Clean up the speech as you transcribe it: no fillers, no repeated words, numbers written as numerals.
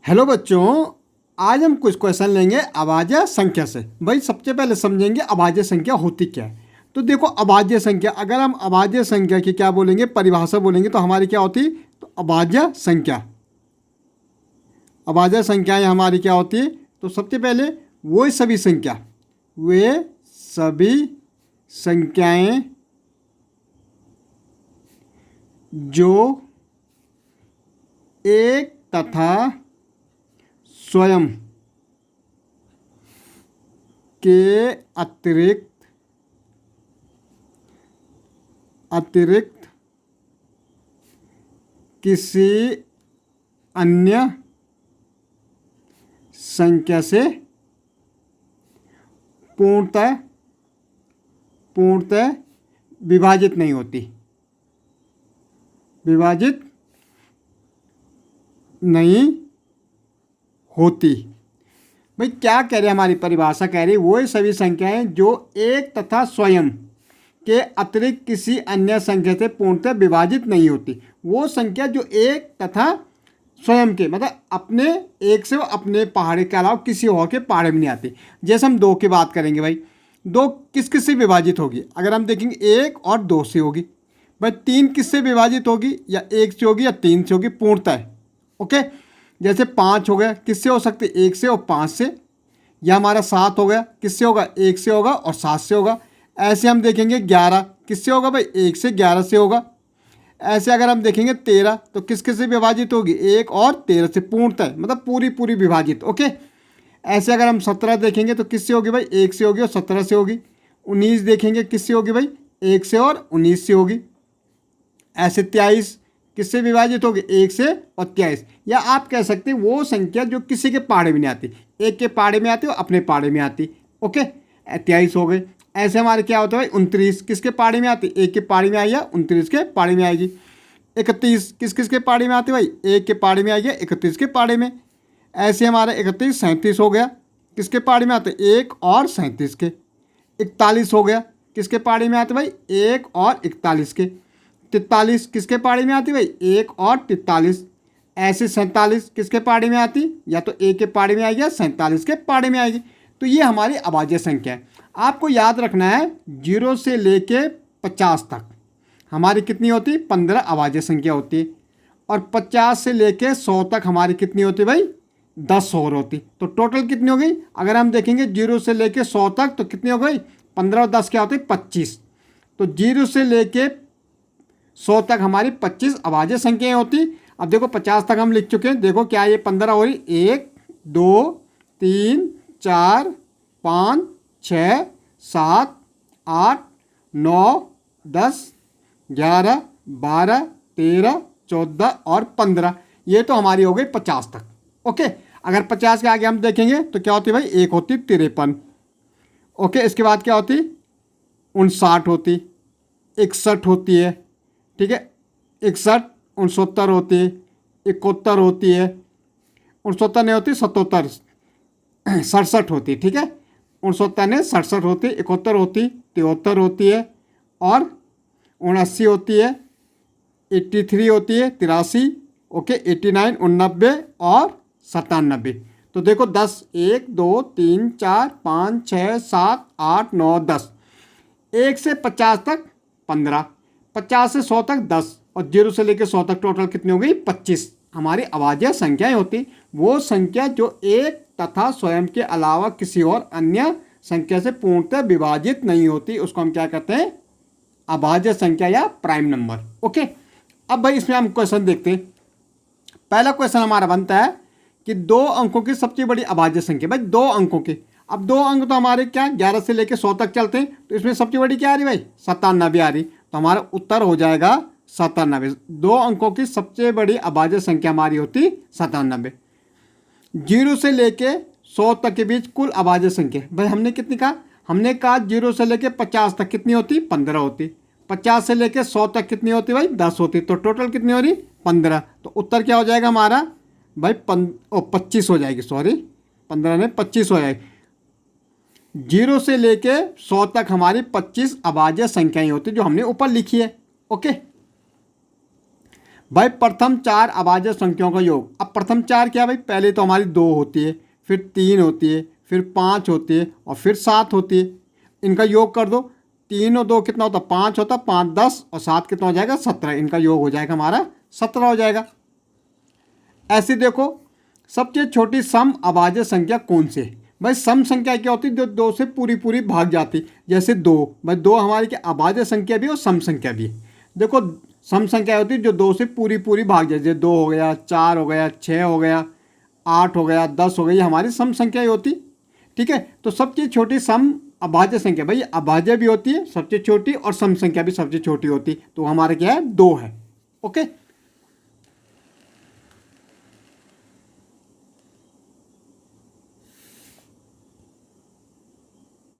Hello बच्चों, आज हम कुछ क्वेश्चन लेंगे अभाज्य संख्या से। भाई सबसे पहले समझेंगे अभाज्य संख्या होती क्या है। तो देखो अभाज्य संख्या, अगर हम अभाज्य संख्या की क्या बोलेंगे, परिभाषा बोलेंगे तो हमारी क्या होती, तो अभाज्य संख्या। अभाज्य संख्याएं हमारी क्या होती है, तो सबसे पहले वो सभी संख्या, वे सभी संख्याएं जो एक तथा स्वयं के अतिरिक्त किसी अन्य संख्या से पूर्णतः विभाजित नहीं होती, विभाजित नहीं होती। भाई क्या कह रहे हैं, हमारी परिभाषा कह रही है वो सभी संख्याएं जो एक तथा स्वयं के अतिरिक्त किसी अन्य संख्या से पूर्णतः विभाजित नहीं होती। वो संख्या जो एक तथा स्वयं के, मतलब अपने एक से अपने पहाड़े के अलावा किसी और के पहाड़े में नहीं आती। जैसे हम दो की बात करेंगे, भाई दो किस किस से विभाजित होगी, अगर हम देखेंगे एक और दो से होगी। भाई तीन किससे विभाजित होगी, या एक से होगी या तीन से होगी पूर्णतः। ओके, जैसे पाँच हो गया, किससे हो सकते, एक से और पाँच से। या हमारा सात हो गया, किससे होगा, एक से होगा और सात से होगा। ऐसे हम देखेंगे 11 किससे होगा, भाई एक से 11 से होगा। ऐसे अगर हम देखेंगे 13 तो किस किस से विभाजित होगी, एक और 13 से पूर्णतः, मतलब पूरी विभाजित। ओके, ऐसे अगर हम 17 देखेंगे तो किससे होगी, भाई एक से होगी और 17 से होगी। 19 देखेंगे किससे होगी, भाई एक से और 19 से होगी। ऐसे 23 किससे विभाजित होगी, एक से और 23। या आप कह सकते हैं वो संख्या जो किसी के पहाड़े में नहीं आती, एक के पहाड़े में आती और अपने पहाड़े में आती। ओके, 23 हो गए। ऐसे हमारे क्या होता है, 29 किसके पहाड़े में आती, एक के पहाड़े में आई है, 29 के पहाड़े में आएगी। 31 किस किस के पहाड़े में आती, भाई एक के पहाड़े में आएगी, 31 के पहाड़े में। ऐसे हमारा 31 37 हो गया, किसके पहाड़े में आते, एक और 37 के। 41 हो गया, किसके पहाड़े में आते, भाई एक और 41 के। 43 किसके पहाड़े में आती, भाई एक और 43। ऐसे 47 किसके पहाड़े में आती, या तो एक के पहाड़े में आएगी या 47 के पहाड़े में आएगी। तो ये हमारी अभाज्य संख्या है। आपको याद रखना है 0 से लेके 50 तक हमारी कितनी होती, 15 अभाज्य संख्या होती है। और 50 से लेके 100 तक हमारी कितनी होती, भाई 10 और होती। तो टोटल कितनी हो गई, अगर हम देखेंगे 0 से लेके 100 तक तो कितनी हो गई, 15 और 10 क्या होती, 25। तो 0 से लेके 100 तक हमारी 25 अभाज्य संख्याएं होती। अब देखो 50 तक हम लिख चुके हैं, देखो क्या ये 15 हो रही, 1 2 3 4 5 6 7 8 9 10 11 12 13 14 और 15। ये तो हमारी हो गई 50 तक। ओके, अगर 50 के आगे हम देखेंगे तो क्या होती है, भाई एक होती 53। ओके, इसके बाद क्या होती, 59 होती, 61 होती है, ठीक है 61, 69 होती है, 71 होती है, 69 नहीं होती 77, 67 होती, ठीक है 69 ने 67 होती, 71 होती, 73 होती है, और 79 होती है, 83 होती है, 83। ओके, 89, 89 और 97। तो देखो 10, 1 2 3 4 5 6 7 8 9 10। 1 से 50 तक 15, 50 से 100 तक 10, और 0 से लेकर 100 तक टोटल कितनी हो गई, 25 हमारी अभाज्य संख्याएं होती। वो संख्या जो एक तथा स्वयं के अलावा किसी और अन्य संख्या से पूर्णतः विभाजित नहीं होती, उसको हम क्या कहते हैं, अभाज्य संख्या या प्राइम नंबर। ओके, अब भाई इसमें हम क्वेश्चन देखते हैं। पहला क्वेश्चन हमारा बनता है कि 2 अंकों की सबसे बड़ी अभाज्य संख्या। भाई 2 अंकों की, अब 2 अंक तो हमारे क्या 11 से लेकर 100 तक चलते हैं, तो इसमें सबसे बड़ी क्या आ रही, भाई 97 आ रही। तो हमारा उत्तर हो जाएगा 97। 2 अंकों की सबसे बड़ी अभाज्य संख्या हमारी होती 97। 0 से लेके 100 तक के बीच कुल अभाज्य संख्या, भाई हमने कितनी कहा, हमने कहा 0 से लेके 50 तक कितनी होती, 15 होती। 50 से लेके 100 तक कितनी होती, भाई 10 होती। तो टोटल कितनी हो रही, 15। तो उत्तर क्या हो जाएगा हमारा, भाई 25 हो जाएगी, सॉरी 15 में 25 हो जाएगी। 0 से लेके 100 तक हमारी 25 अभाज्य संख्याएं होती जो हमने ऊपर लिखी है। ओके, भाई प्रथम चार अभाज्य संख्याओं का योग। अब प्रथम चार क्या भाई, पहले तो हमारी 2 होती है, फिर 3 होती है, फिर 5 होती है और फिर 7 होती है। इनका योग कर दो, 3 और 2 कितना होता है, 5 होता, 5 10 और 7 कितना हो जाएगा, 17। इनका योग हो जाएगा हमारा 17 हो जाएगा। ऐसे देखो सबसे छोटी सम अभाज्य संख्या कौन सी है। भाई सम संख्या क्या होती है, जो 2 से पूरी पूरी भाग जाती। जैसे 2, भाई 2 हमारी क्या अभाज्य संख्या भी और सम संख्या भी है। देखो सम संख्या होती है जो 2 से पूरी पूरी भाग जाती है, 2 हो गया, 4 हो गया, 6 हो गया, 8 हो गया, 10 हो गई, हमारी सम संख्या ही होती। ठीक है, तो सबसे छोटी सम अभाज्य संख्या, भाई अभाज्य भी होती है सबसे छोटी और सम संख्या भी सबसे छोटी होती, तो हमारा क्या है 2 है। ओके।